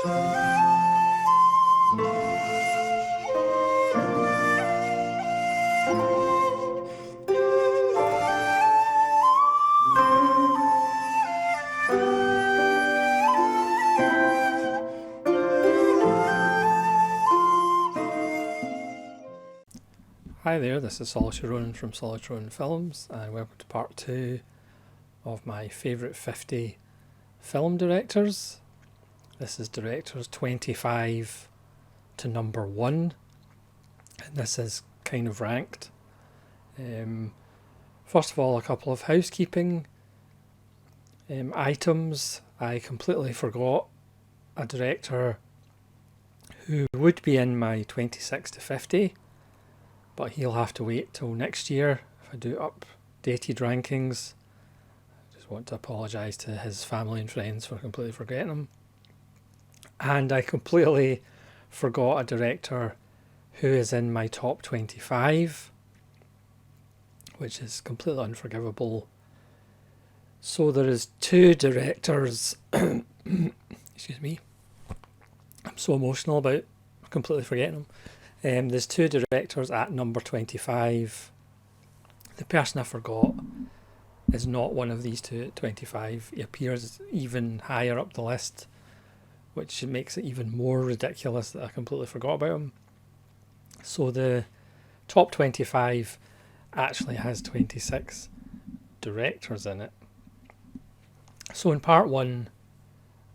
Hi there, this is Solitary Ronan from Solitary Ronan Films, and welcome to part 2 of my favourite 50 film directors. This is directors 25 to number 1, and this is kind of ranked. First of all, a couple of housekeeping items. I completely forgot a director who would be in my 26 to 50, but he'll have to wait till next year if I do updated rankings. I just want to apologise to his family and friends for completely forgetting him. And I completely forgot a director who is in my top 25, which is completely unforgivable. So there is 2 directors, excuse me, I'm so emotional about completely forgetting them. There's 2 directors at number 25. The person I forgot is not one of these 2 at 25. He appears even higher up the list, which makes it even more ridiculous that I completely forgot about him. So the top 25 actually has 26 directors in it. So in part 1,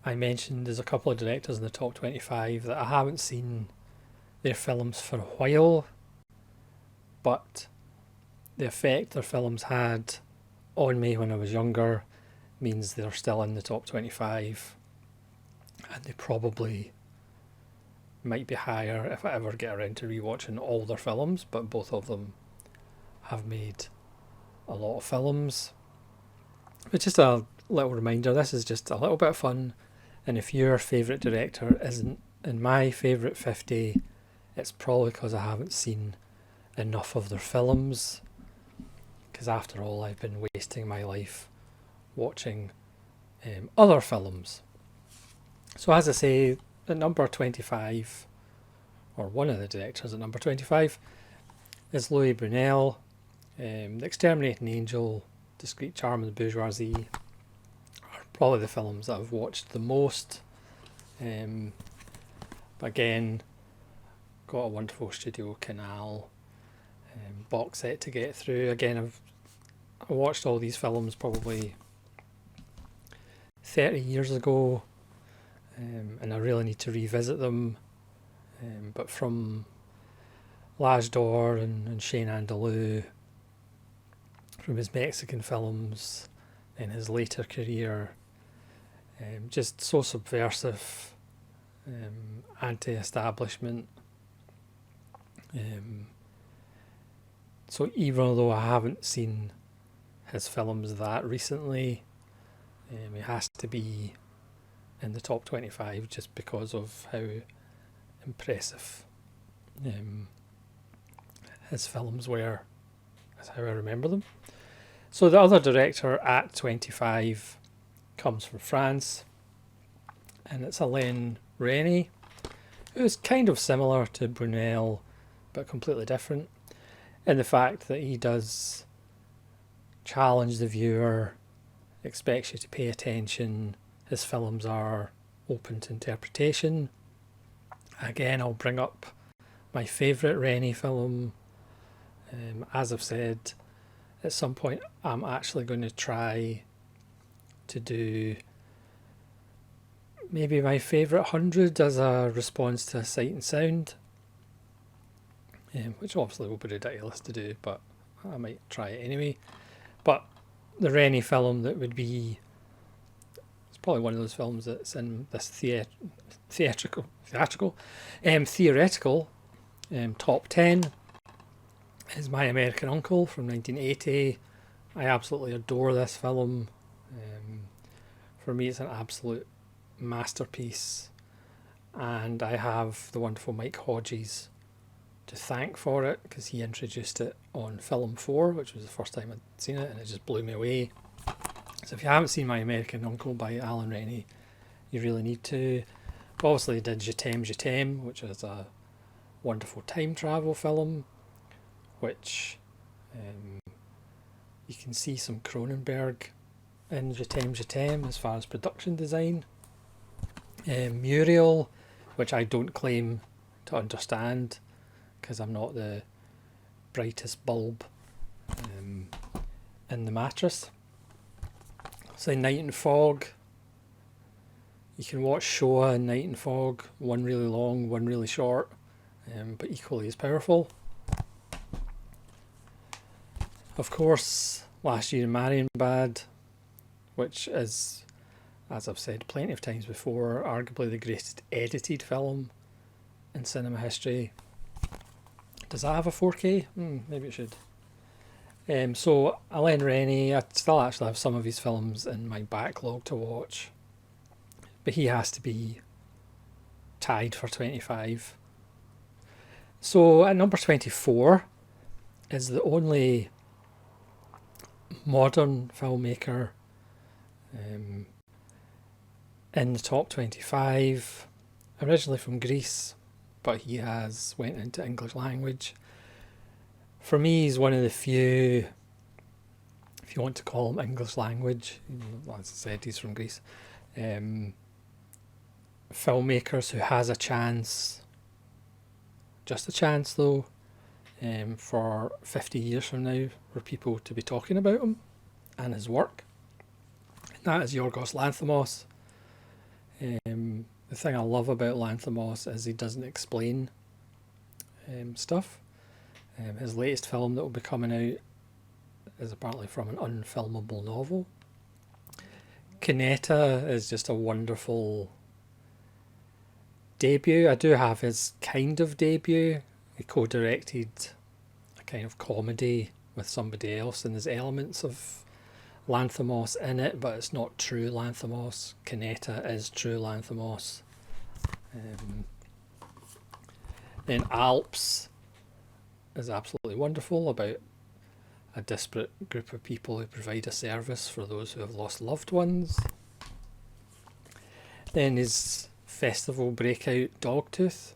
I mentioned there's a couple of directors in the top 25 that I haven't seen their films for a while, but the effect their films had on me when I was younger means they're still in the top 25, and they probably might be higher if I ever get around to rewatching all their films, but both of them have made a lot of films. But just a little reminder, this is just a little bit of fun, and if your favourite director isn't in my favourite 50, it's probably because I haven't seen enough of their films, because after all I've been wasting my life watching other films. So as I say, at number 25, or one of the directors at number 25, is Louis Brunel. The Exterminating Angel, Discreet Charm and the Bourgeoisie are probably the films that I've watched the most. But again, got a wonderful Studio Canal box set to get through. Again, I watched all these films probably 30 years ago, and I really need to revisit them. But from L'Âge d'Or and Chien Andalou, from his Mexican films in his later career, just so subversive, anti-establishment. So even though I haven't seen his films that recently, it has to be in the top 25 just because of how impressive his films were. That's how I remember them. So the other director at 25 comes from France, and it's Alain Resnais, who's kind of similar to Brunel but completely different in the fact that he does challenge the viewer, expects you to pay attention. His films are open to interpretation. Again, I'll bring up my favourite Resnais film. As I've said, at some point I'm actually going to try to do maybe my favourite 100 as a response to Sight and Sound, which obviously will be ridiculous to do, but I might try it anyway. But the Resnais film that would be, it's probably one of those films that's in this theoretical top 10 is My American Uncle from 1980. I absolutely adore this film. For me, it's an absolute masterpiece, and I have the wonderful Mike Hodges to thank for it, because he introduced it on Film 4, which was the first time I'd seen it, and it just blew me away. So if you haven't seen My American Uncle by Alain Resnais, you really need to. Obviously he did Je t'aime, which is a wonderful time travel film, which you can see some Cronenberg in Je t'aime as far as production design. Muriel, which I don't claim to understand because I'm not the brightest bulb in the mattress. So Night and Fog, you can watch Shoah and Night and Fog, one really long, one really short, but equally as powerful. Of course, Last Year in Marienbad, which is, as I've said plenty of times before, arguably the greatest edited film in cinema history. Does that have a 4K? Maybe it should. So Alain Resnais, I still actually have some of his films in my backlog to watch, but he has to be tied for 25. So at number 24 is the only modern filmmaker in the top 25, originally from Greece, but he has went into English language. For me, he's one of the few, if you want to call him English language, as I said, he's from Greece, filmmakers who has a chance, just a chance though, for 50 years from now for people to be talking about him and his work. And that is Yorgos Lanthimos. The thing I love about Lanthimos is he doesn't explain stuff. His latest film that will be coming out is apparently from an unfilmable novel. Kineta is just a wonderful debut. I do have his kind of debut. He co-directed a kind of comedy with somebody else, and there's elements of Lanthimos in it, but it's not true Lanthimos. Kineta is true Lanthimos. Then Alps is absolutely wonderful, about a disparate group of people who provide a service for those who have lost loved ones. Then his festival breakout Dogtooth.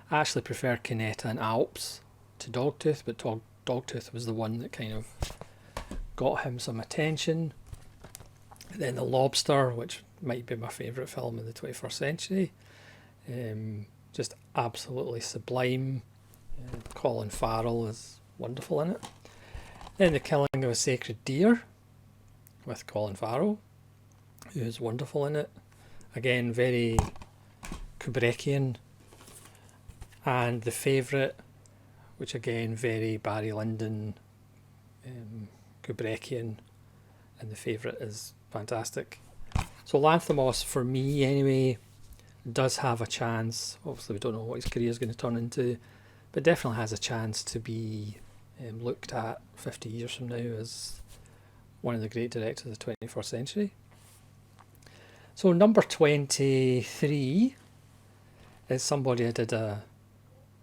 I actually prefer Kineta and Alps to Dogtooth, but Dogtooth was the one that kind of got him some attention. And then The Lobster, which might be my favourite film in the 21st century. Just absolutely sublime. Colin Farrell is wonderful in it. Then The Killing of a Sacred Deer with Colin Farrell, who is wonderful in it. Again, very Kubrickian. And The Favourite, which again, very Barry Lyndon, Kubrickian, and The Favourite is fantastic. So Lanthimos, for me anyway, does have a chance. Obviously we don't know what his career is going to turn into, but definitely has a chance to be looked at 50 years from now as one of the great directors of the 21st century. So number 23 is somebody I did a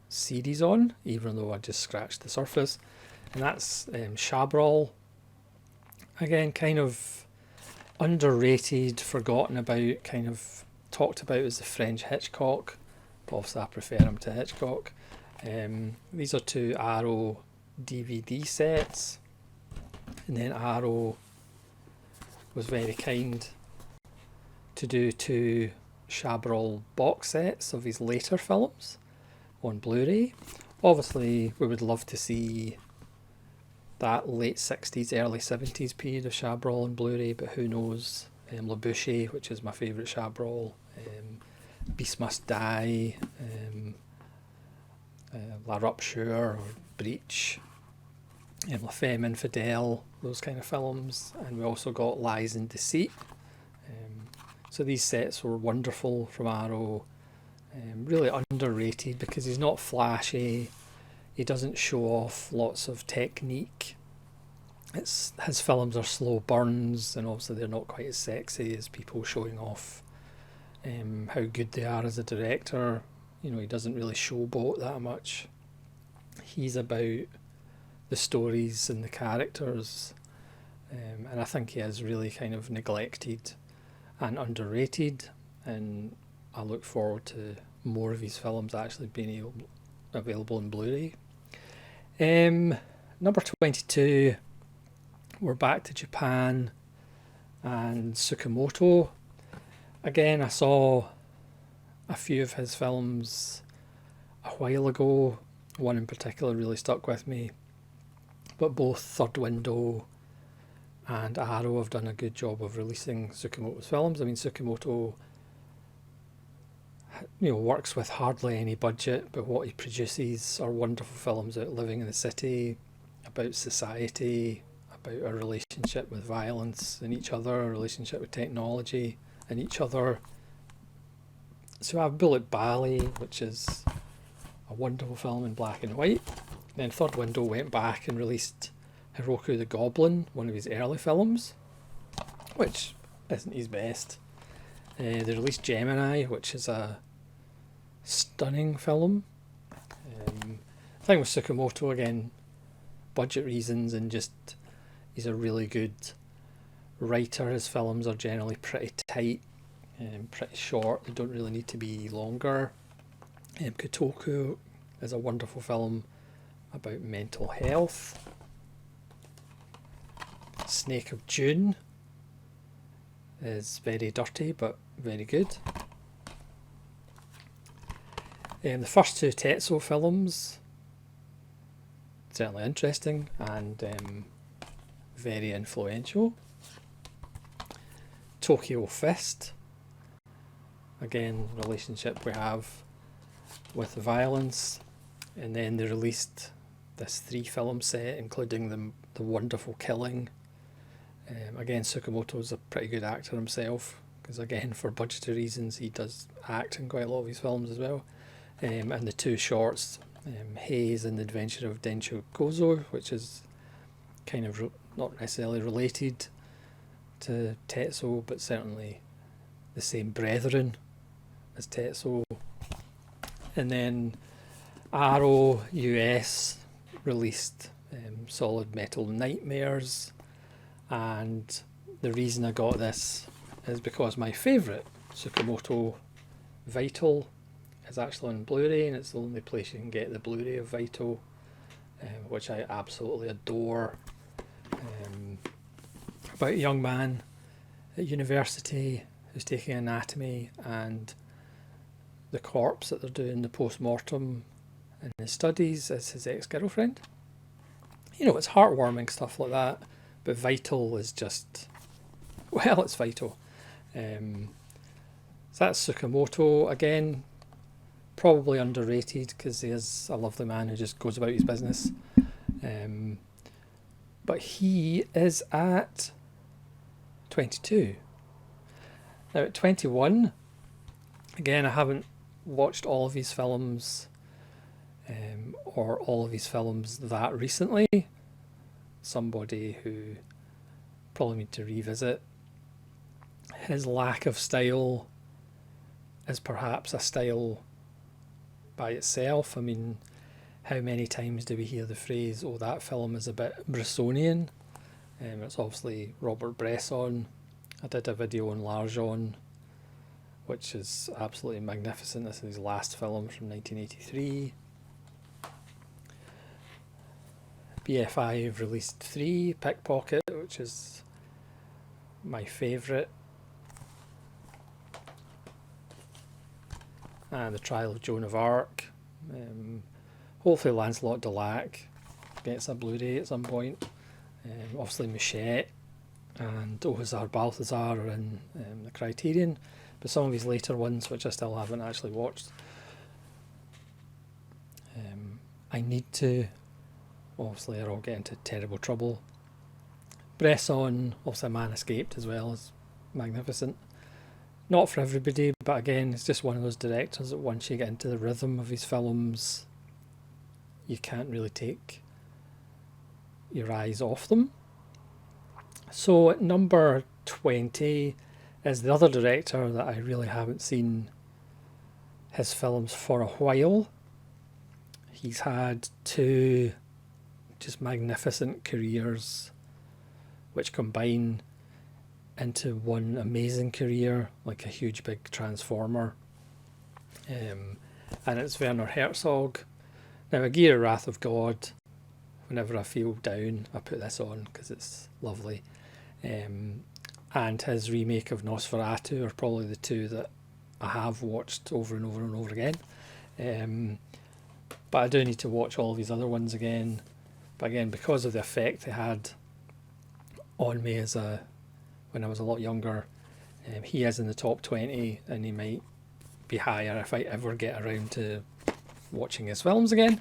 series on, even though I just scratched the surface, and that's Chabrol. Again, kind of underrated, forgotten about, kind of talked about as the French Hitchcock, but obviously I prefer him to Hitchcock. These are two Arrow DVD sets, and then Arrow was very kind to do two Chabrol box sets of his later films on Blu-ray. Obviously we would love to see that late 60s, early 70s period of Chabrol on Blu-ray, but who knows. Le Boucher, which is my favourite Chabrol, Beast Must Die, La Rupture or Breach, La Femme Infidèle, those kind of films. And we also got Lies and Deceit. So these sets were wonderful from Arrow. Really underrated because he's not flashy, he doesn't show off lots of technique. His films are slow burns, and obviously they're not quite as sexy as people showing off how good they are as a director. You know, he doesn't really showboat that much. He's about the stories and the characters, and I think he is really kind of neglected and underrated. And I look forward to more of his films actually being available in Blu-ray. Number 22, we're back to Japan and Tsukamoto. Again, I saw a few of his films a while ago. One in particular really stuck with me. But both Third Window and Arrow have done a good job of releasing Tsukamoto's films. I mean, Tsukamoto, works with hardly any budget, but what he produces are wonderful films about living in the city, about society, about a relationship with violence in each other, a relationship with technology in each other. So I have Bullet Bali, which is a wonderful film in black and white. Then Third Window went back and released Hiroku the Goblin, one of his early films, which isn't his best. They released Gemini, which is a stunning film. The thing with Tsukamoto, again, budget reasons, and just he's a really good writer. His films are generally pretty tight and pretty short. They don't really need to be longer. Kotoku is a wonderful film about mental health. Snake of June is very dirty but very good. The first two Tetsuo films, certainly interesting and very influential. Tokyo Fist, again, relationship we have with the violence. And then they released this 3-film set, including the wonderful Killing. Again, Tsukamoto's a pretty good actor himself, because again, for budgetary reasons, he does act in quite a lot of his films as well. And the 2 shorts, Haze and the Adventure of Densho Gozo, which is kind of not necessarily related to Tetsuo, but certainly the same brethren as Tetsuo. And then Arrow US released Solid Metal Nightmares, and the reason I got this is because my favourite Tsukamoto, Vital, is actually on Blu-ray, and it's the only place you can get the Blu-ray of Vital, which I absolutely adore. About a young man at university who's taking anatomy, and the corpse that they're doing the post-mortem in his studies is his ex-girlfriend. It's heartwarming stuff like that, but Vital is just, well, it's Vital. So that's Tsukamoto. Again, probably underrated because he is a lovely man who just goes about his business. But he is at 22. Now at 21, again, I haven't watched all of his films or all of his films that recently. Somebody who probably need to revisit. His lack of style is perhaps a style by itself. I mean, how many times do we hear the phrase, oh, that film is a bit Bressonian? It's obviously Robert Bresson. I did a video on L'Argent, which is absolutely magnificent. This is his last film from 1983. BFI have released 3, Pickpocket, which is my favourite, and The Trial of Joan of Arc. Hopefully Lancelot de Lac gets a Blu-ray at some point. Obviously Machete and Ohazar Balthazar are in the Criterion, but some of his later ones, which I still haven't actually watched, I need to. Obviously they're all getting into terrible trouble. Bresson, obviously A Man Escaped as well, is magnificent. Not for everybody, but again, it's just one of those directors that once you get into the rhythm of his films, you can't really take your eyes off them. So at number 20 is the other director that I really haven't seen his films for a while. He's had 2 just magnificent careers which combine into one amazing career, like a huge big transformer. and it's Werner Herzog. Now, Aguirre Wrath of God, whenever I feel down, I put this on because it's lovely. And his remake of Nosferatu are probably the two that I have watched over and over and over again. But I do need to watch all these other ones again. But again, because of the effect they had on me when I was a lot younger, he is in the top 20, and he might be higher if I ever get around to watching his films again.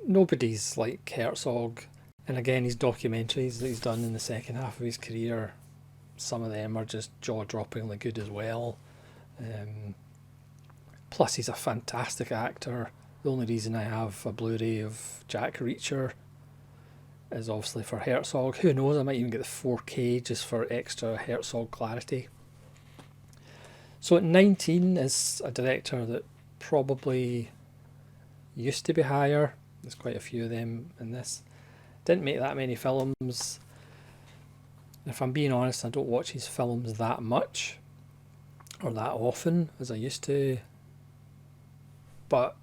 Nobody's like Herzog, and again, his documentaries that he's done in the second half of his career, some of them are just jaw-droppingly good as well. Plus, he's a fantastic actor. The only reason I have a Blu-ray of Jack Reacher is obviously for Herzog. Who knows, I might even get the 4K just for extra Herzog clarity. So at 19 is a director that probably used to be higher. There's quite a few of them in this. Didn't make that many films. If I'm being honest, I don't watch his films that much or that often as I used to. But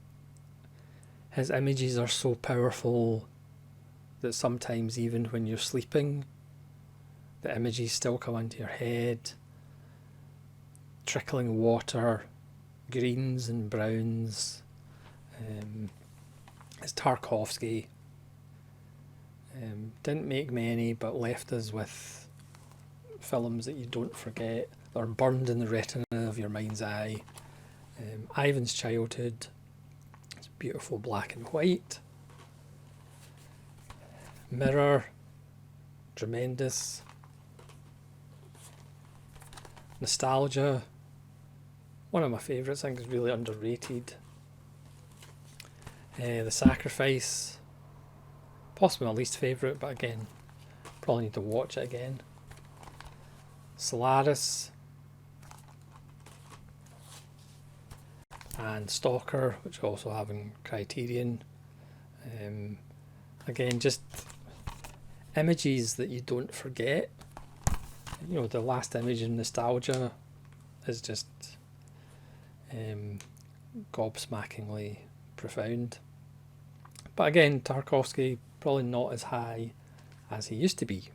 his images are so powerful that sometimes even when you're sleeping, the images still come into your head. Trickling water, greens and browns. It's Tarkovsky. Didn't make many, but left us with films that you don't forget. They're burned in the retina of your mind's eye. Ivan's Childhood. It's beautiful black and white. Mirror. Tremendous. Nostalgia. One of my favourites, I think, is really underrated. The Sacrifice. Possibly my least favourite, but again, probably need to watch it again. Solaris. And Stalker, which I also have in Criterion. Again, just images that you don't forget. You know, the last image in Nostalgia is just gobsmackingly profound. But again, Tarkovsky probably not as high as he used to be.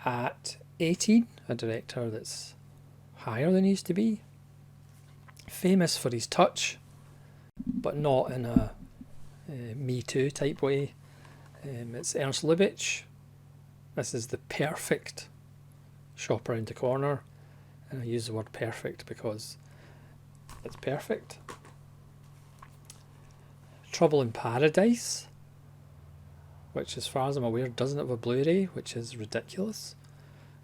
At 18, a director that's higher than he used to be. Famous for his touch, but not in a Me Too type way. It's Ernst Lubitsch. This is the perfect shop around the corner, and I use the word perfect because it's perfect. Trouble in Paradise, which as far as I'm aware doesn't have a Blu-ray, which is ridiculous.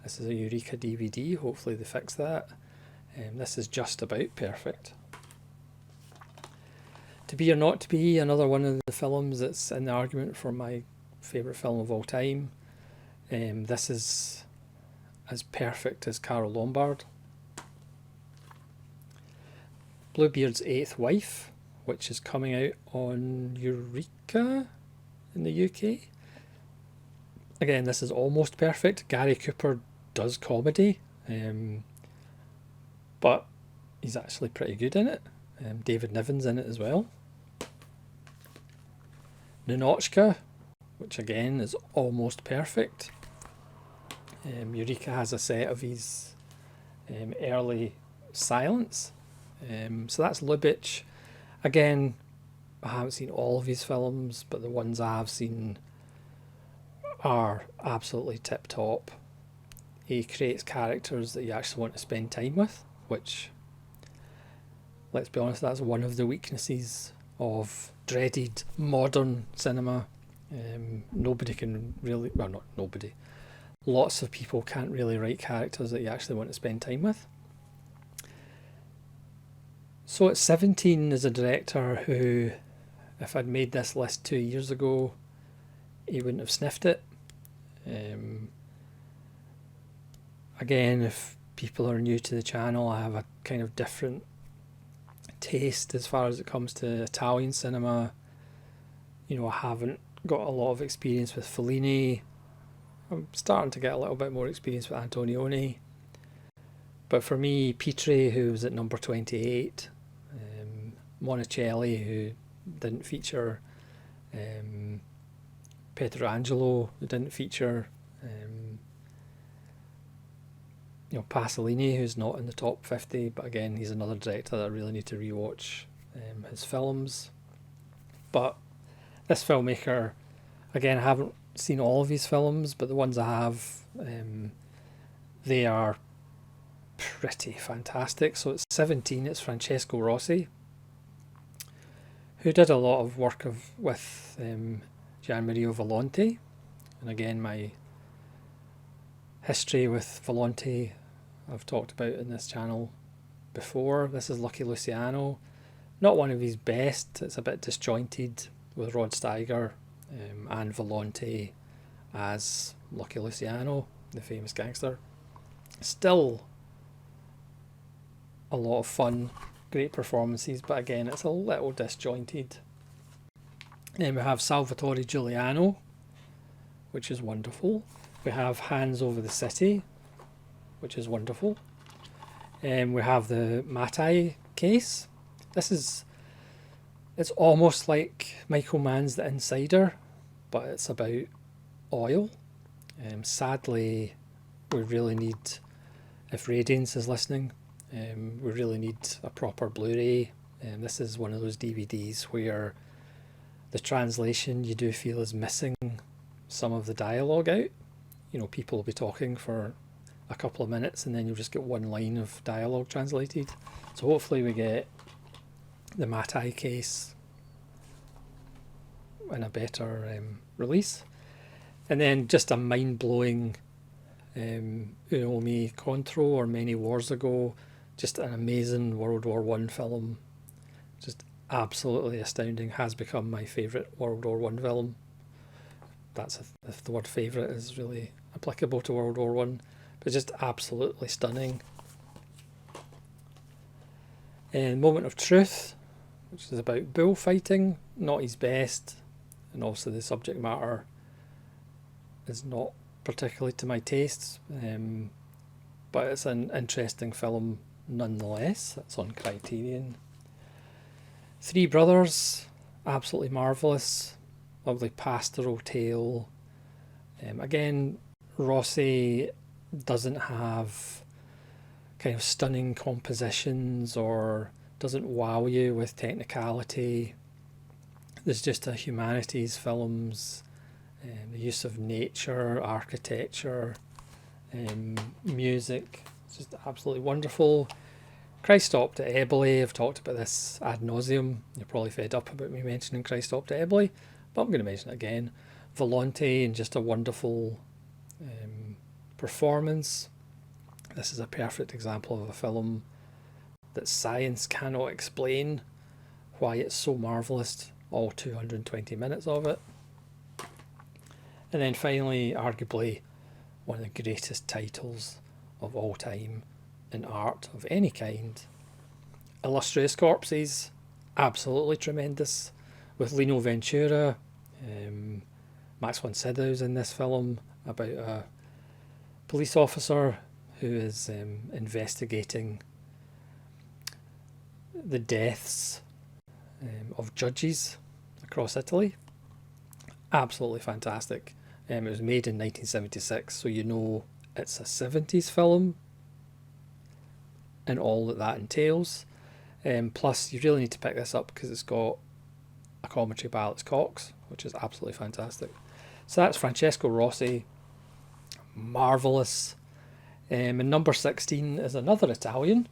This is a Eureka DVD, hopefully they fix that. This is just about perfect. To Be or Not to Be, another one of the films that's in the argument for my favourite film of all time. This is as perfect as Carol Lombard. Bluebeard's Eighth Wife, which is coming out on Eureka in the UK. Again, this is almost perfect. Gary Cooper does comedy, but he's actually pretty good in it. David Niven's in it as well. Ninotchka, which again is almost perfect. Eureka has a set of his early silence. So that's Lubitsch. Again, I haven't seen all of his films, but the ones I have seen are absolutely tip top. He creates characters that you actually want to spend time with, which, let's be honest, that's one of the weaknesses of dreaded modern cinema. Nobody can really, well, not nobody, lots of people can't really write characters that you actually want to spend time with. So at 17 is a director who, if I'd made this list 2 years ago, he wouldn't have sniffed it. Again, if people are new to the channel, I have a kind of different taste as far as it comes to Italian cinema. You know, I haven't got a lot of experience with Fellini. I'm starting to get a little bit more experience with Antonioni. But for me, Petrie, who was at number 28, Monicelli, who didn't feature, Petrangelo, who didn't feature, Pasolini, who's not in the top 50, but again, he's another director that I really need to rewatch his films. But this filmmaker, again, I haven't seen all of his films, but the ones I have, they are pretty fantastic. So it's 17, it's Francesco Rossi, who did a lot of work with Gian Mario Volonte. And again, my history with Volonte I've talked about in this channel before. This is Lucky Luciano. Not one of his best, it's a bit disjointed with Rod Steiger and Volonte as Lucky Luciano, the famous gangster. Still a lot of fun, great performances, but again, it's a little disjointed. Then we have Salvatore Giuliano, which is wonderful. We have Hands Over the City, which is wonderful. We have the Mattei case. It's almost like Michael Mann's The Insider, but it's about oil. Sadly, we really need, if Radiance is listening, we really need a proper Blu-ray. This is one of those DVDs where the translation you do feel is missing some of the dialogue out. People will be talking for a couple of minutes and then you'll just get one line of dialogue translated. So hopefully we get the Mattei case in a better release. And then just a mind-blowing Un Uomo Contro, or Many Wars Ago, just an amazing World War I film, just absolutely astounding, has become my favourite World War I film. That's if the word favourite is really applicable to World War I, but just absolutely stunning. And Moment of Truth, which is about bullfighting, not his best, and also the subject matter is not particularly to my tastes, but it's an interesting film nonetheless. It's on Criterion. Three Brothers, absolutely marvellous, lovely pastoral tale. Again, Rossi doesn't have kind of stunning compositions or doesn't wow you with technicality. There's just a humanities films, the use of nature, architecture, music. It's just absolutely wonderful. Christ Stopped at Eboli, I've talked about this ad nauseum. You're probably fed up about me mentioning Christ Stopped at Eboli, but I'm going to mention it again. Volonte, and just a wonderful performance. This is a perfect example of a film that science cannot explain why it's so marvellous, all 220 minutes of it. And then finally, arguably one of the greatest titles of all time in art of any kind, Illustrious Corpses, absolutely tremendous, with Lino Ventura, Max von Sydow's in this film, about a police officer who is investigating the deaths of judges across Italy. Absolutely fantastic. It was made in 1976, so it's a 70s film and all that entails. Plus, you really need to pick this up because it's got a commentary by Alex Cox, which is absolutely fantastic. So that's Francesco Rossi, marvellous. And number 16 is another Italian,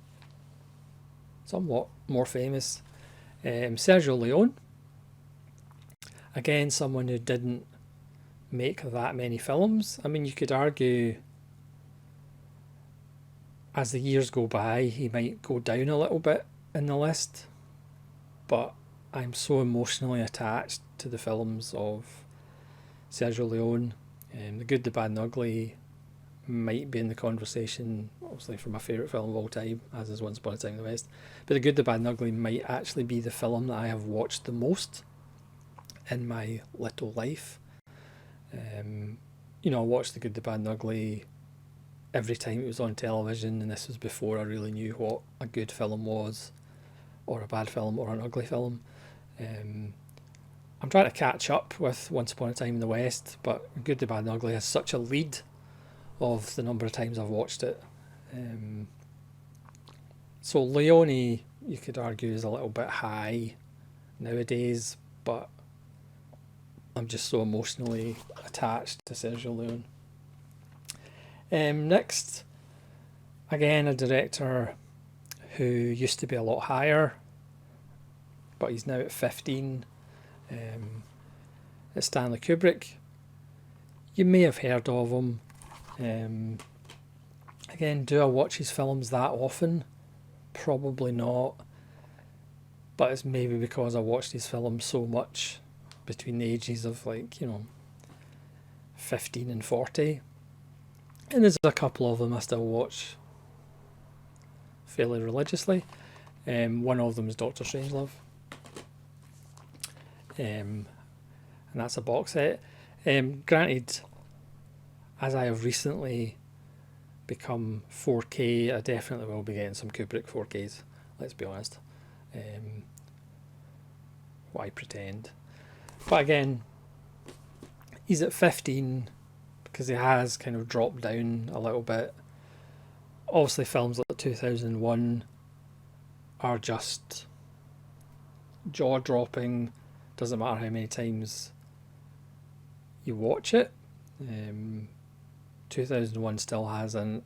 somewhat more famous, Sergio Leone. Again, someone who didn't make that many films. I mean, you could argue as the years go by, he might go down a little bit in the list, but I'm so emotionally attached to the films of Sergio Leone. The Good, the Bad and Ugly might be in the conversation, obviously, for my favourite film of all time, as is Once Upon a Time in the West. But The Good, the Bad and Ugly might actually be the film that I have watched the most in my little life. I watched The Good, the Bad and Ugly every time it was on television, and this was before I really knew what a good film was, or a bad film, or an ugly film. I'm trying to catch up with Once Upon a Time in the West, but Good, the Bad and Ugly has such a lead of the number of times I've watched it. So Leone, you could argue, is a little bit high nowadays, but I'm just so emotionally attached to Sergio Leone. Next, again, a director who used to be a lot higher, but he's now at 15. It's Stanley Kubrick. You may have heard of him. Again, do I watch his films that often? Probably not. But it's maybe because I watched his films so much between the ages of 15 and 40. And there's a couple of them I still watch fairly religiously. One of them is Doctor Strangelove. And that's a box set. Granted, as I have recently become 4K, I definitely will be getting some Kubrick 4Ks, let's be honest. Why pretend? But again, he's at 15 because he has kind of dropped down a little bit. Obviously films like 2001 are just jaw-dropping. Doesn't matter how many times you watch it. 2001 still has a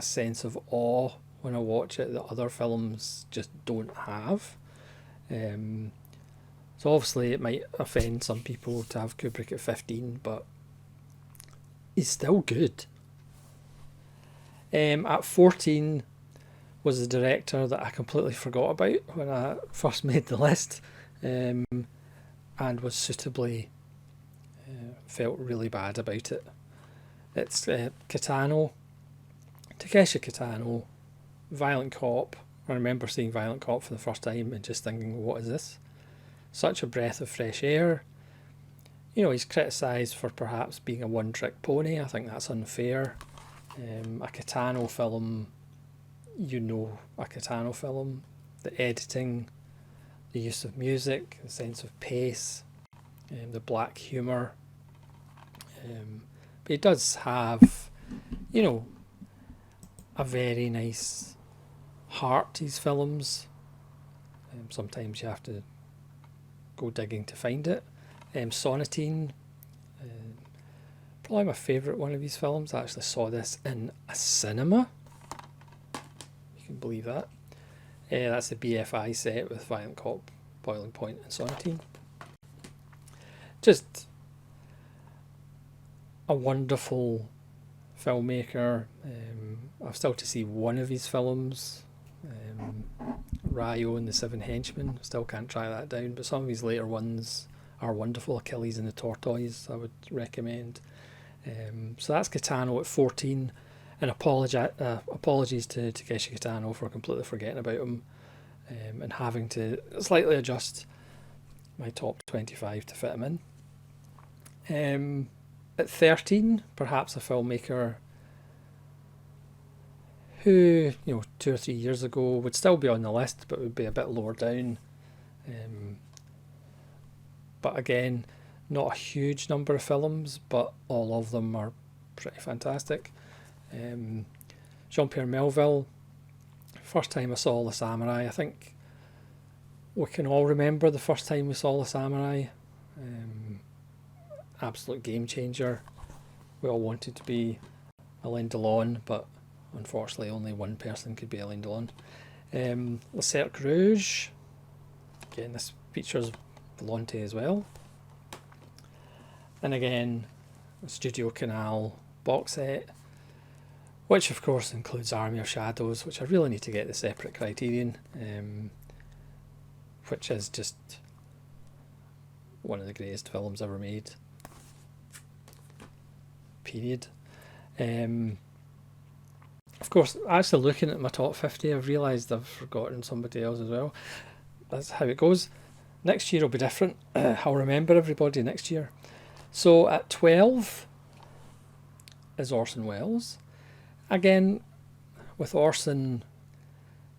sense of awe when I watch it that other films just don't have. So obviously it might offend some people to have Kubrick at 15, but he's still good. At 14 was the director that I completely forgot about when I first made the list, and was suitably felt really bad about it. It's Takeshi Kitano, Violent Cop. I remember seeing Violent Cop for the first time and just thinking, what is this? Such a breath of fresh air. He's criticised for perhaps being a one-trick pony. I think that's unfair. A Kitano film, a Kitano film. The editing, the use of music, the sense of pace, the black humour. But he does have, a very nice heart, his films. Sometimes you have to go digging to find it. Sonatine, probably my favourite one of his films. I actually saw this in a cinema. You can believe that. That's the BFI set with Violent Cop, Boiling Point and Sonatine. Just a wonderful filmmaker. I've still to see one of his films, Ryo and the Seven Henchmen. Still can't track that down, but some of his later ones are wonderful. Achilles and the Tortoise I would recommend. So that's Kitano at 14, and apologies to Takeshi Kitano for completely forgetting about him, and having to slightly adjust my top 25 to fit him in. At 13, perhaps a filmmaker who, 2 or 3 years ago would still be on the list, but would be a bit lower down. But again, not a huge number of films, but all of them are pretty fantastic. Jean-Pierre Melville, first time I saw The Samurai. I think we can all remember the first time we saw The Samurai. Absolute game changer. We all wanted to be Alain Delon, but unfortunately only one person could be Alain Delon. Le Cercle Rouge, again this features Volonté as well. And again, a Studio Canal box set, which of course includes Army of Shadows, which I really need to get the separate Criterion, which is just one of the greatest films ever made. Period. Of course, actually looking at my top 50, I've realised I've forgotten somebody else as well. That's how it goes. Next year will be different. I'll remember everybody next year. So at 12 is Orson Welles. Again, with Orson,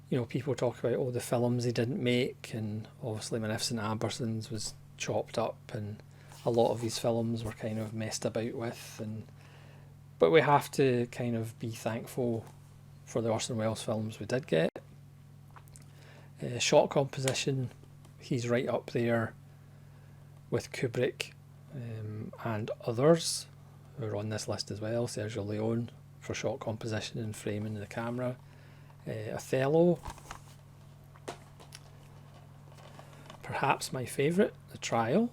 you know, people talk about all the films he didn't make, and obviously Magnificent Ambersons was chopped up, and a lot of these films were kind of messed about with, but we have to kind of be thankful for the Orson Welles films we did get. Shot composition, he's right up there with Kubrick and others who are on this list as well. Sergio Leone for shot composition and framing the camera. Othello, perhaps my favourite, The Trial.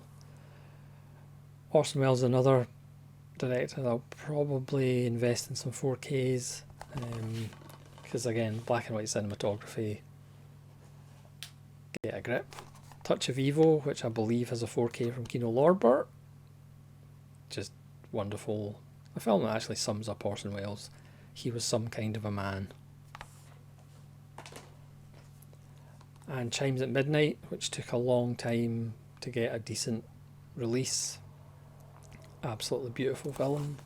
Orson Welles is another director that'll probably invest in some 4Ks, because again, black and white cinematography, get a grip. Touch of Evil, which I believe has a 4K from Kino Lorber, just wonderful. A film that actually sums up Orson Welles. He was some kind of a man. And Chimes at Midnight, which took a long time to get a decent release. Absolutely beautiful film.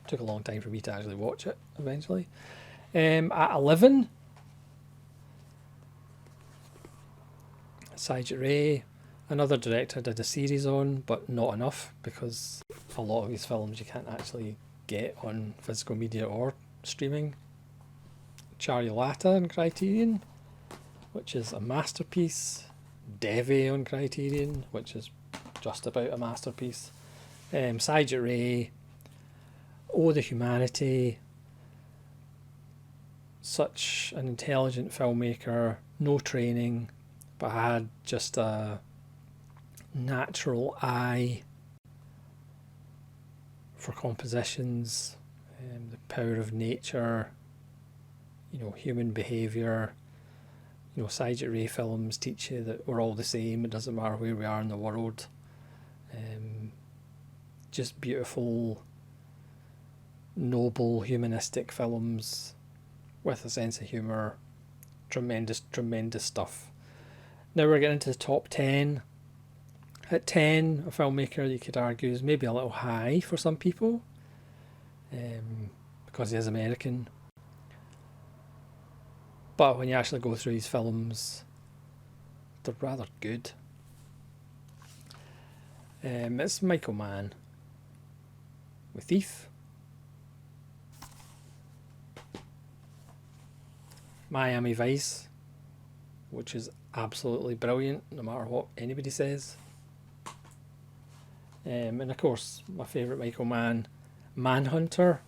Took a long time for me to actually watch it eventually. At 11, Saijit Ray, another director I did a series on, but not enough, because a lot of these films you can't actually get on physical media or streaming. Charulata on Criterion, which is a masterpiece. Devi on Criterion, which is just about a masterpiece. Saijit Ray, Oh the Humanity, such an intelligent filmmaker, no training, but had just a natural eye for compositions, the power of nature, you know, human behaviour. You know, Saijit Ray films teach you that we're all the same, it doesn't matter where we are in the world. Just beautiful, noble, humanistic films with a sense of humour. Tremendous, tremendous stuff. Now we're getting into the top 10. At 10, a filmmaker you could argue is maybe a little high for some people, because he is American. But when you actually go through these films, they're rather good. It's Michael Mann with Thief. Miami Vice, which is absolutely brilliant no matter what anybody says. And of course, my favourite Michael Mann, Manhunter,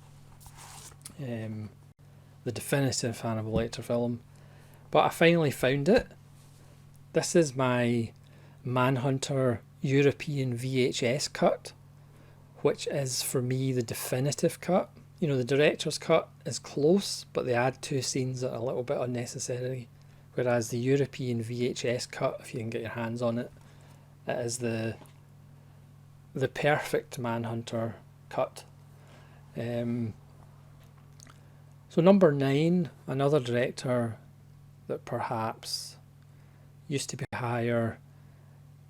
the definitive Hannibal Lecter film. But I finally found it. This is my Manhunter European VHS cut, which is for me the definitive cut. You know, the director's cut is close, but they add 2 scenes that are a little bit unnecessary. Whereas the European VHS cut, if you can get your hands on it, it is the perfect Manhunter cut. So number 9, another director that perhaps used to be higher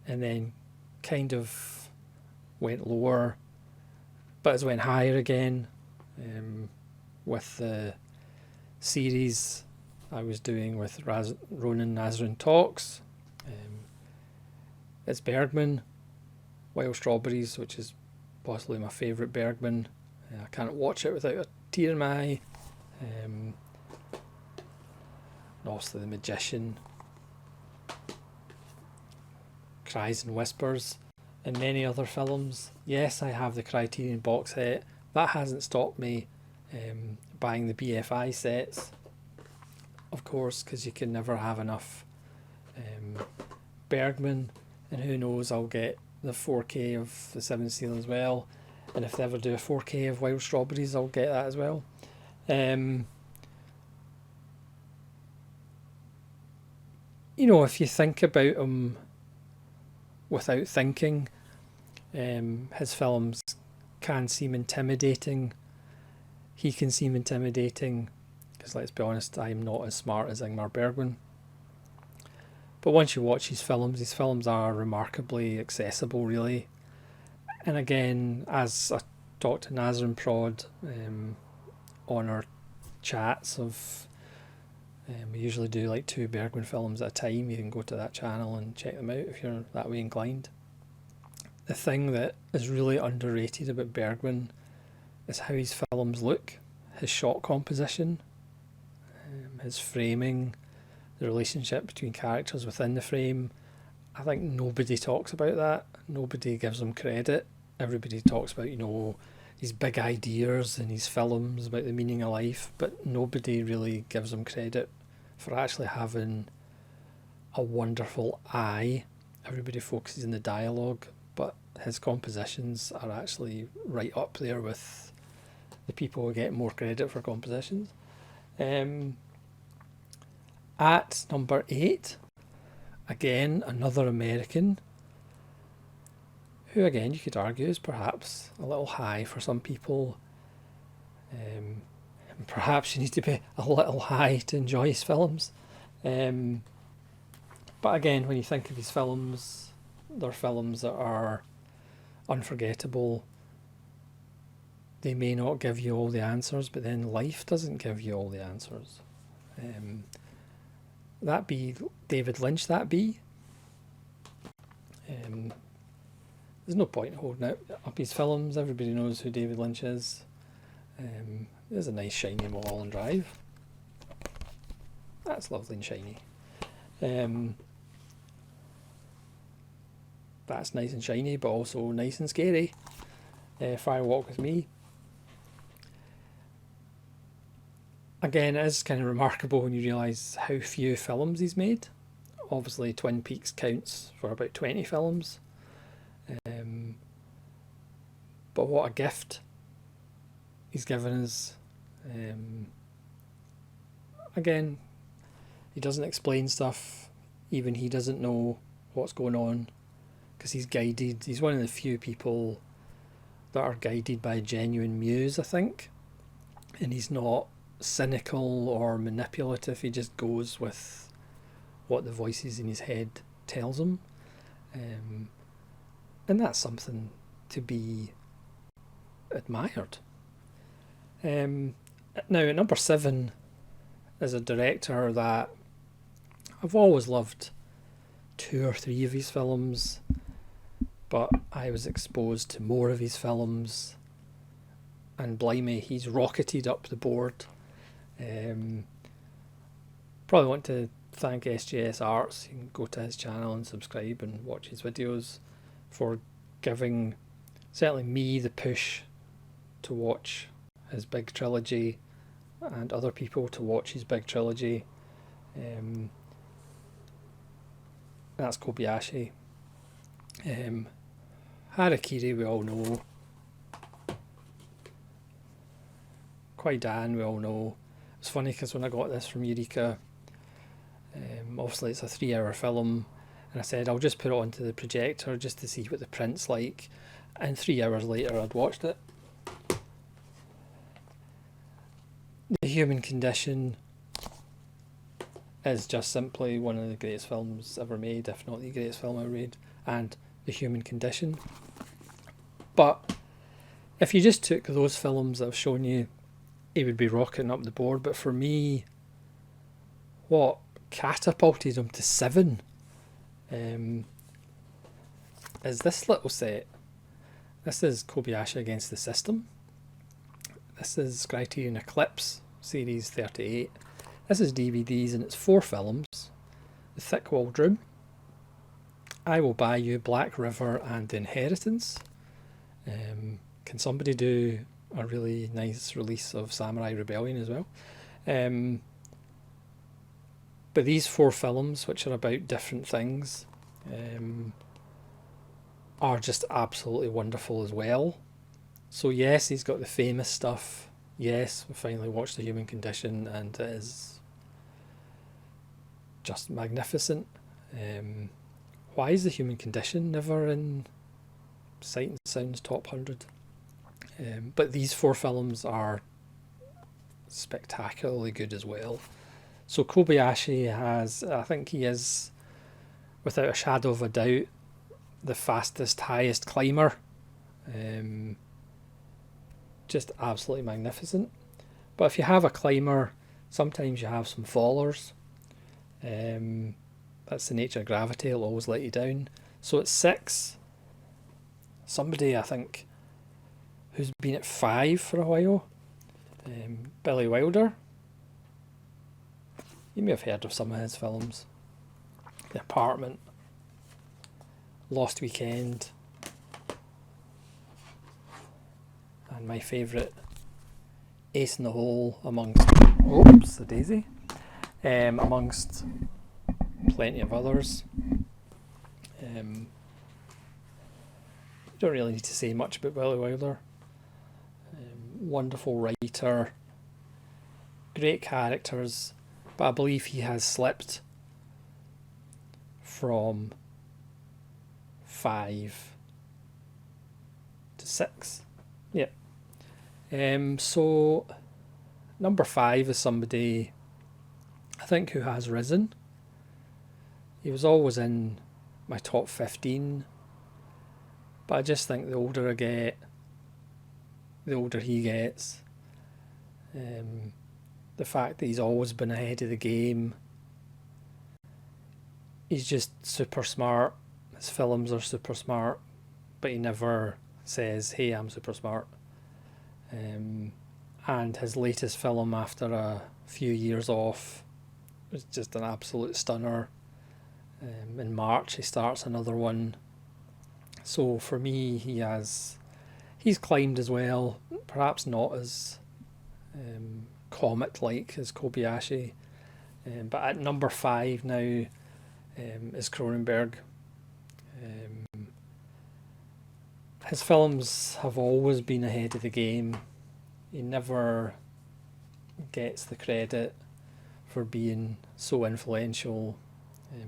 and then kind of went lower, but has went higher again, with the series I was doing with Ronan Nazrin Talks. It's Bergman, Wild Strawberries, which is possibly my favourite Bergman. I can't watch it without a tear in my eye. And obviously The Magician, Cries and Whispers, and many other films. Yes, I have the Criterion box set. That hasn't stopped me buying the BFI sets, of course, because you can never have enough Bergman, and who knows, I'll get the 4K of The Seventh Seal as well, and if they ever do a 4K of Wild Strawberries, I'll get that as well. You know, if you think about him without thinking, his films can seem intimidating. He can seem intimidating, because let's be honest, I'm not as smart as Ingmar Bergman. But once you watch his films are remarkably accessible, really. And again, as I talked to Nazrin Prod on our chats of, we usually do like 2 Bergman films at a time. You can go to that channel and check them out if you're that way inclined. The thing that is really underrated about Bergman is how his films look, his shot composition, his framing, the relationship between characters within the frame. I think nobody talks about that. Nobody gives him credit. Everybody talks about, his big ideas in his films about the meaning of life, but nobody really gives him credit for actually having a wonderful eye. Everybody focuses on the dialogue, but his compositions are actually right up there with the people who get more credit for compositions. At number 8, again, another American, who again you could argue is perhaps a little high for some people. Perhaps you need to be a little high to enjoy his films. But again, when you think of his films, they're films that are unforgettable. They may not give you all the answers, but then life doesn't give you all the answers. That be David Lynch, that be. There's no point holding up his films. Everybody knows who David Lynch is. There's a nice shiny Mulholland Drive. That's lovely and shiny. That's nice and shiny, but also nice and scary. Fire Walk with Me. Again, it is kind of remarkable when you realise how few films he's made. Obviously, Twin Peaks counts for about 20 films. But what a gift he's given us. Again, he doesn't explain stuff. Even he doesn't know what's going on, because he's guided. He's one of the few people that are guided by a genuine muse, I think. And he's not cynical or manipulative. He just goes with what the voices in his head tells him. And that's something to be admired. Now, at number 7 is a director that I've always loved 2 or 3 of his films, but I was exposed to more of his films, and blimey, he's rocketed up the board. Probably want to thank SGS Arts. You can go to his channel and subscribe and watch his videos, for giving certainly me the push to watch his big trilogy, and other people to watch his big trilogy. That's Kobayashi. Harakiri, we all know. Kwaidan, we all know. It's funny because when I got this from Eureka, obviously it's a 3-hour film, and I said I'll just put it onto the projector just to see what the print's like, and 3 hours later I'd watched it. The Human Condition is just simply one of the greatest films ever made, if not the greatest film ever made, and The Human Condition. But if you just took those films that I've shown you, he would be rocketing up the board. But for me, what catapulted him to 7 is this little set. This is Kobayashi Against the System. This is Criterion Eclipse, Series 38. This is DVDs, and it's 4 films. The Thick Walled Room, I Will Buy You, Black River, and The Inheritance. Can somebody do a really nice release of Samurai Rebellion as well? But these 4 films, which are about different things, are just absolutely wonderful as well. So yes, he's got the famous stuff. Yes, we finally watched The Human Condition, and it is just magnificent. Why is The Human Condition never in Sight and Sound's top 100? But these 4 films are spectacularly good as well. So Kobayashi has, I think he is, without a shadow of a doubt, the fastest, highest climber. Just absolutely magnificent. But if you have a climber, sometimes you have some fallers. That's the nature of gravity, it'll always let you down. So at 6, somebody I think who's been at 5 for a while, Billy Wilder. You may have heard of some of his films. The Apartment, Lost Weekend, and my favourite, Ace in the Hole, amongst amongst plenty of others. You don't really need to say much about Billy Wilder. Wonderful writer, great characters, but I believe he has slipped from 5 to 6. Yeah. So number 5 is somebody I think who has risen. He was always in my top 15, but I just think the older I get, the older he gets. The fact that he's always been ahead of the game. He's just super smart. His films are super smart, but he never says, "Hey, I'm super smart." And his latest film, after a few years off, was just an absolute stunner. In March, he starts another one. So for me, he's climbed as well. Perhaps not as comet-like as Kobayashi, but at number 5 now is Cronenberg. His films have always been ahead of the game. He never gets the credit for being so influential,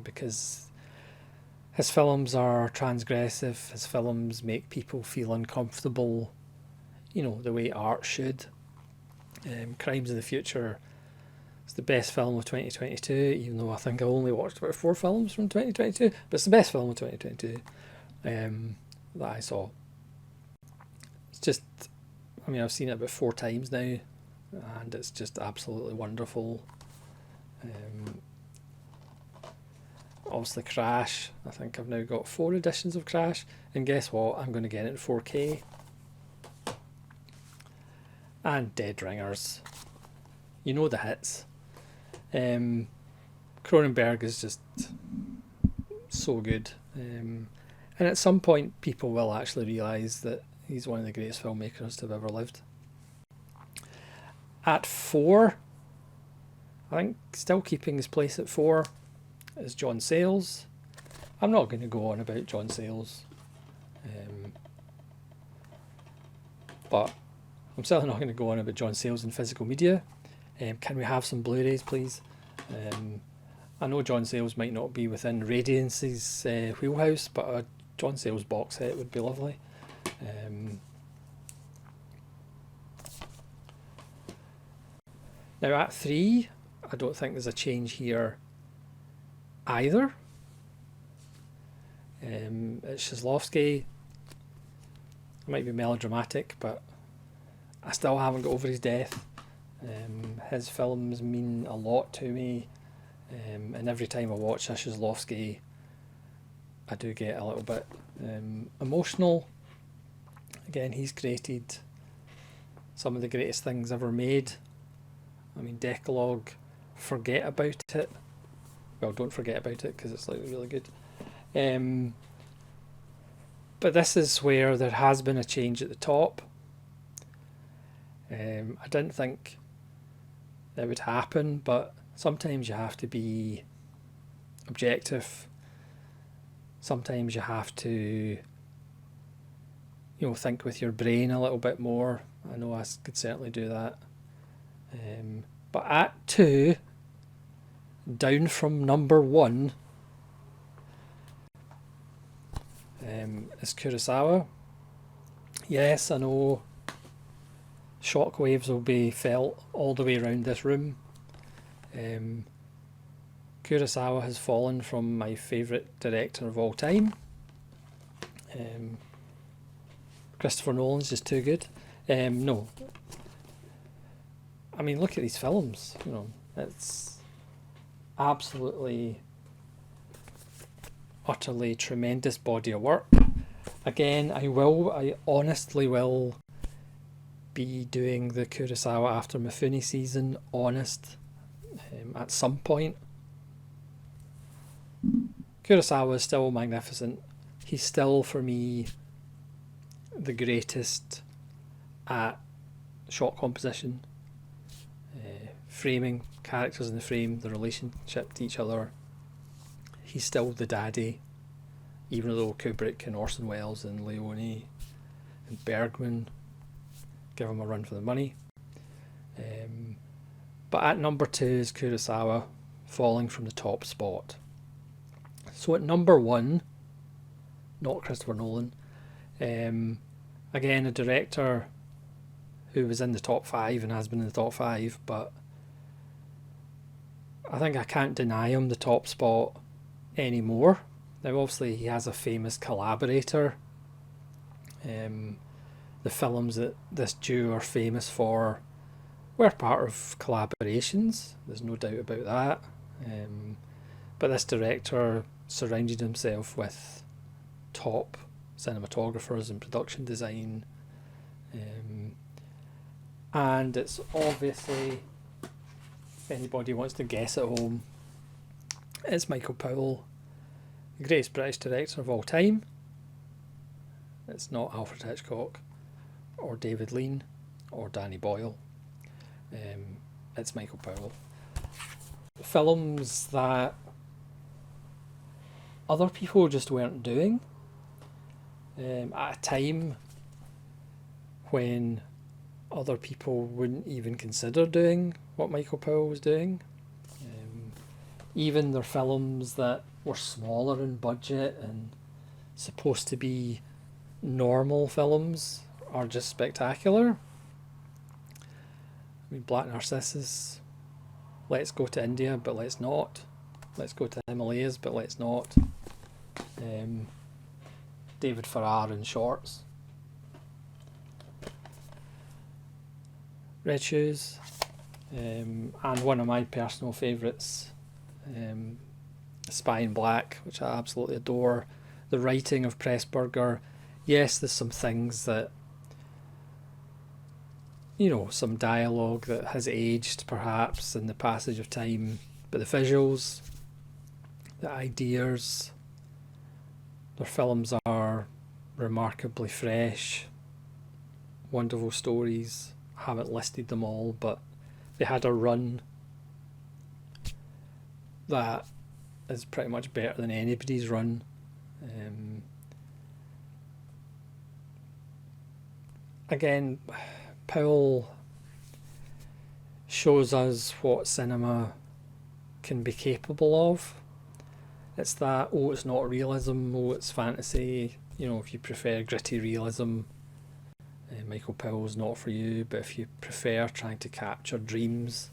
because his films are transgressive. His films make people feel uncomfortable, the way art should. Crimes of the Future is the best film of 2022, even though I think I only watched about 4 films from 2022, but it's the best film of 2022 that I saw. It's just, I've seen it about 4 times now, and it's just absolutely wonderful. Obviously Crash, I think I've now got 4 editions of Crash, and guess what, I'm going to get it in 4K. And Dead Ringers, the hits. Cronenberg is just so good, and at some point people will actually realise that he's one of the greatest filmmakers to have ever lived. At 4, I think still keeping his place at 4 is John Sayles. I'm not going to go on about John Sayles, but I'm certainly not going to go on about John Sayles in physical media. Can we have some Blu-rays, please? I know John Sayles might not be within Radiance's wheelhouse, but a John Sayles box set would be lovely. Now at 3, I don't think there's a change here either. It's Shazlovsky. It might be melodramatic, but I still haven't got over his death. His films mean a lot to me, and every time I watch a Shazlovsky, I do get a little bit emotional. Again, he's created some of the greatest things ever made. Decalogue, forget about it. Well, don't forget about it, because it's really good. But this is where there has been a change at the top. I didn't think it would happen, but sometimes you have to be objective. Sometimes you have to, think with your brain a little bit more. I know I could certainly do that. But at 2, down from number 1, is Kurosawa. Yes, I know shockwaves will be felt all the way around this room. Kurosawa has fallen from my favourite director of all time. Christopher Nolan's just too good. No. I mean, look at these films. It's absolutely, utterly tremendous body of work. Again, I honestly will be doing the Kurosawa after Mifune season, at some point. Kurosawa is still magnificent. He's still, for me, the greatest at shot composition, framing, characters in the frame, the relationship to each other. He's still the daddy, even though Kubrick and Orson Welles and Leone and Bergman give him a run for the money. But at number 2 is Kurosawa, falling from the top spot. So at number 1, not Christopher Nolan, again, a director who was in the top 5 and has been in the top 5, but I think I can't deny him the top spot anymore. Now, obviously, he has a famous collaborator. The films that this duo are famous for were part of collaborations, there's no doubt about that. But this director surrounded himself with top cinematographers and production design. And it's obviously, if anybody wants to guess at home, it's Michael Powell, the greatest British director of all time. It's not Alfred Hitchcock or David Lean or Danny Boyle. It's Michael Powell. Films that other people just weren't doing at a time when other people wouldn't even consider doing what Michael Powell was doing. Even their films that were smaller in budget and supposed to be normal films are just spectacular. I mean, Black Narcissus, Let's Go to India, but let's not. Let's Go to the Himalayas, but let's not. David Farrar in Shorts. Red Shoes, and one of my personal favourites, Spy in Black, which I absolutely adore. The writing of Pressburger, yes, there's some things that, some dialogue that has aged perhaps in the passage of time, but the visuals, the ideas, their films are remarkably fresh, wonderful stories. I haven't listed them all, but they had a run that is pretty much better than anybody's run. Again, Powell shows us what cinema can be capable of. It's that, it's not realism, it's fantasy. If you prefer gritty realism, Michael Powell's not for you. But if you prefer trying to capture dreams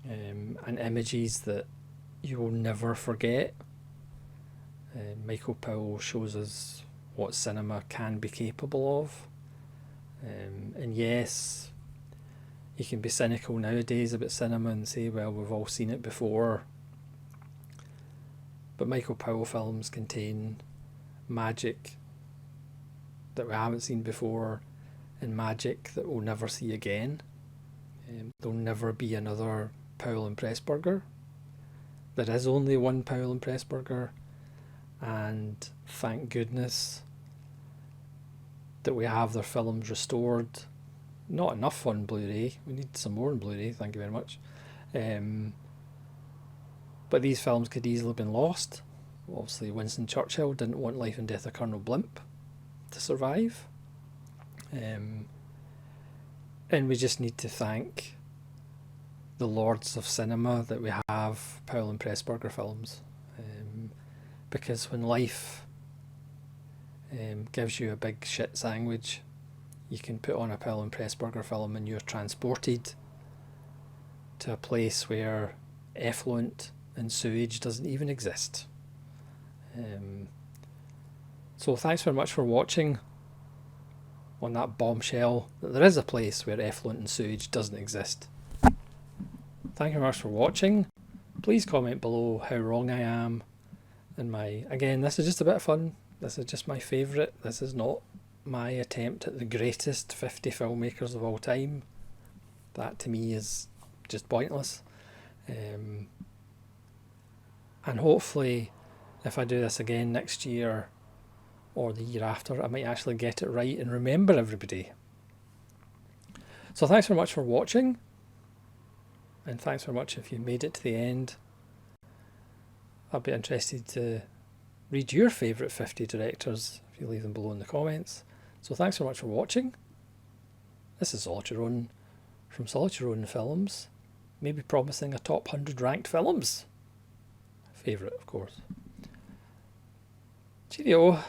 and images that you will never forget, Michael Powell shows us what cinema can be capable of. And yes, you can be cynical nowadays about cinema and say, well, we've all seen it before. But Michael Powell films contain magic that we haven't seen before, and magic that we'll never see again. There'll never be another Powell and Pressburger. There is only one Powell and Pressburger, and thank goodness that we have their films restored. Not enough on Blu-ray. We need some more on Blu-ray, thank you very much. But these films could easily have been lost. Obviously, Winston Churchill didn't want Life and Death of Colonel Blimp to survive. And we just need to thank the lords of cinema that we have Powell and Pressburger films. Because when life gives you a big shit sandwich, you can put on a Powell and Pressburger film and you're transported to a place where effluent and sewage doesn't even exist. So thanks very much for watching. on that bombshell that there is a place where effluent and sewage doesn't exist. Thank you very much for watching. Please comment below how wrong I am. And again, this is just a bit of fun. This is just my favourite. This is not my attempt at the greatest 50 filmmakers of all time. That to me is just pointless. And hopefully, if I do this again next year or the year after, I might actually get it right and remember everybody. So thanks very much for watching. And thanks very much if you made it to the end. I'd be interested to read your favourite 50 directors if you leave them below in the comments. So thanks so much for watching. This is Solitaire Own from Solitaire Own Films, maybe promising a top 100 ranked films. Favourite, of course. Cheerio.